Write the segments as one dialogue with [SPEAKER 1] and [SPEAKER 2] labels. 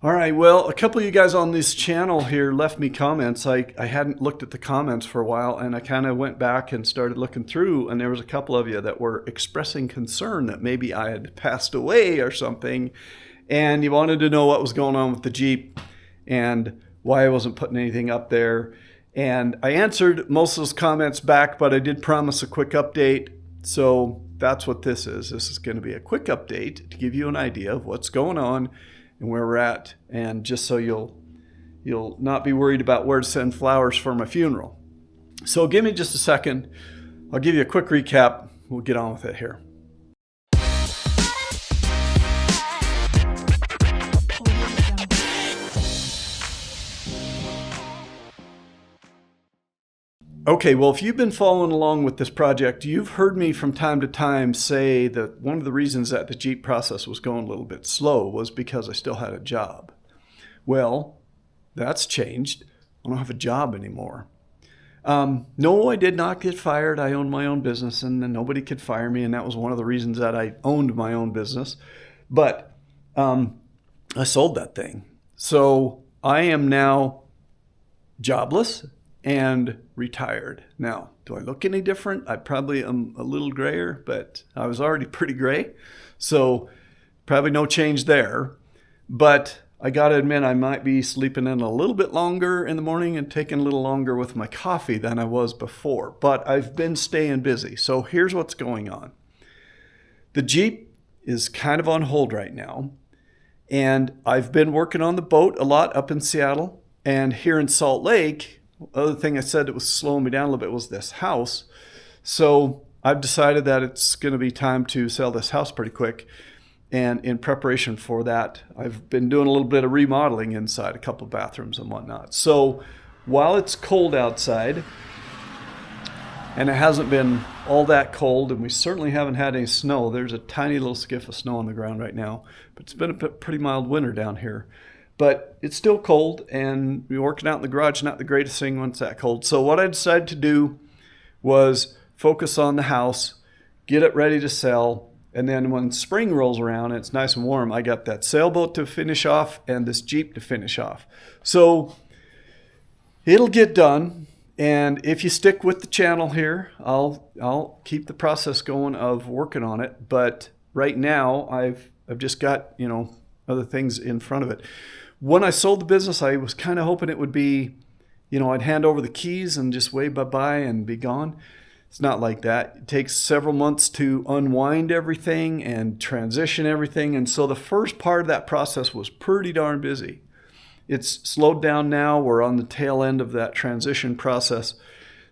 [SPEAKER 1] All right, well, a couple of you guys on this channel here left me comments. I hadn't looked at the comments for a while, and I kind of went back and started looking through, and there was a couple of you that were expressing concern that maybe I had passed away or something, and you wanted to know what was going on with the Jeep and why I wasn't putting anything up there. And I answered most of those comments back, but I did promise a quick update, so that's what this is. This is going to be a quick update to give you an idea of what's going on and where we're at, and just so you'll not be worried about where to send flowers for my funeral. So give me just a second. I'll give you a quick recap. We'll get on with it here. Okay, well, if you've been following along with this project, you've heard me from time to time say that one of the reasons that the Jeep process was going a little bit slow was because I still had a job. Well, that's changed. I don't have a job anymore. No, I did not get fired. I owned my own business, and nobody could fire me, and that was one of the reasons that I owned my own business. But I sold that thing. So I am now jobless and retired. Now, do I look any different? I probably am a little grayer, but I was already pretty gray, so probably no change there. But I gotta admit, I might be sleeping in a little bit longer in the morning and taking a little longer with my coffee than I was before, but I've been staying busy. So here's what's going on. The Jeep is kind of on hold right now, and I've been working on the boat a lot up in Seattle, and here in Salt Lake. Other thing I said that was slowing me down a little bit was this house. So I've decided that it's going to be time to sell this house pretty quick. And in preparation for that, I've been doing a little bit of remodeling inside, a couple of bathrooms and whatnot. So while it's cold outside, and it hasn't been all that cold, and we certainly haven't had any snow. There's a tiny little skiff of snow on the ground right now, but it's been a pretty mild winter down here. But it's still cold, and working out in the garage, not the greatest thing when it's that cold. So what I decided to do was focus on the house, get it ready to sell, and then when spring rolls around and it's nice and warm, I got that sailboat to finish off and this Jeep to finish off. So it'll get done, and if you stick with the channel here, I'll keep the process going of working on it. But right now, I've just got, other things in front of it. When I sold the business, I was kind of hoping it would be, I'd hand over the keys and just wave bye-bye and be gone. It's not like that. It takes several months to unwind everything and transition everything. And so the first part of that process was pretty darn busy. It's slowed down now. We're on the tail end of that transition process.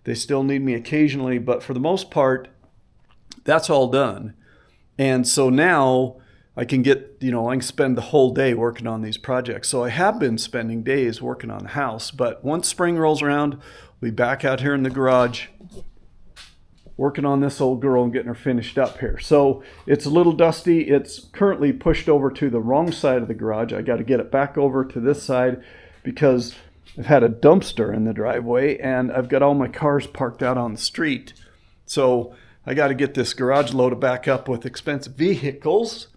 [SPEAKER 1] They still need me occasionally, but for the most part, that's all done. And so now I can I can spend the whole day working on these projects. So I have been spending days working on the house, but once spring rolls around, we'll be back out here in the garage working on this old girl and getting her finished up here. So it's a little dusty. It's currently pushed over to the wrong side of the garage. I got to get it back over to this side because I've had a dumpster in the driveway and I've got all my cars parked out on the street. So I got to get this garage loaded back up with expensive vehicles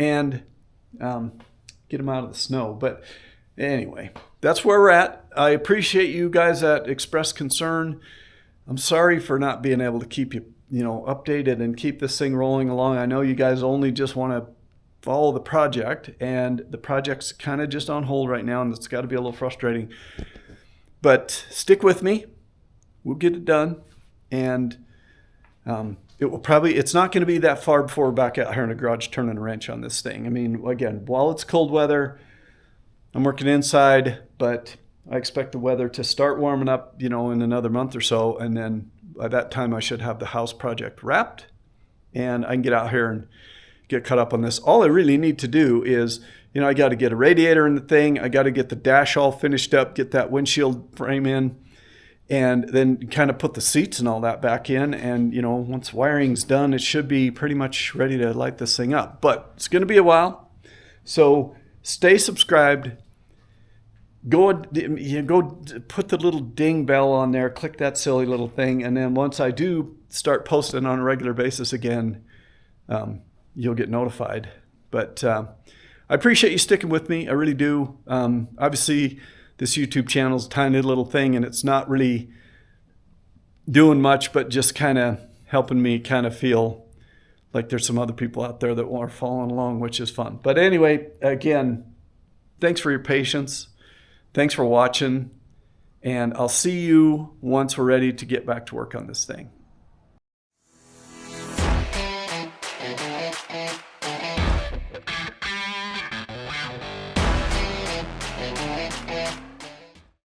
[SPEAKER 1] and get them out of the snow. But anyway, that's where we're at. I appreciate you guys that express concern. I'm sorry for not being able to keep you, updated and keep this thing rolling along. I know you guys only just want to follow the project, and the project's kind of just on hold right now, and it's got to be a little frustrating. But stick with me. We'll get it done, and it's not going to be that far before we're back out here in the garage turning a wrench on this thing. I mean, again, while it's cold weather, I'm working inside, but I expect the weather to start warming up, in another month or so. And then by that time, I should have the house project wrapped and I can get out here and get caught up on this. All I really need to do is, I got to get a radiator in the thing. I got to get the dash all finished up, get that windshield frame in, and then kind of put the seats and all that back in. And, once wiring's done, it should be pretty much ready to light this thing up. But it's going to be a while. So stay subscribed. Go put the little ding bell on there, click that silly little thing, and then once I do start posting on a regular basis again, you'll get notified. But I appreciate you sticking with me. I really do. Obviously, this YouTube channel is a tiny little thing, and it's not really doing much, but just kind of helping me kind of feel like there's some other people out there that are following along, which is fun. But anyway, again, thanks for your patience. Thanks for watching. And I'll see you once we're ready to get back to work on this thing.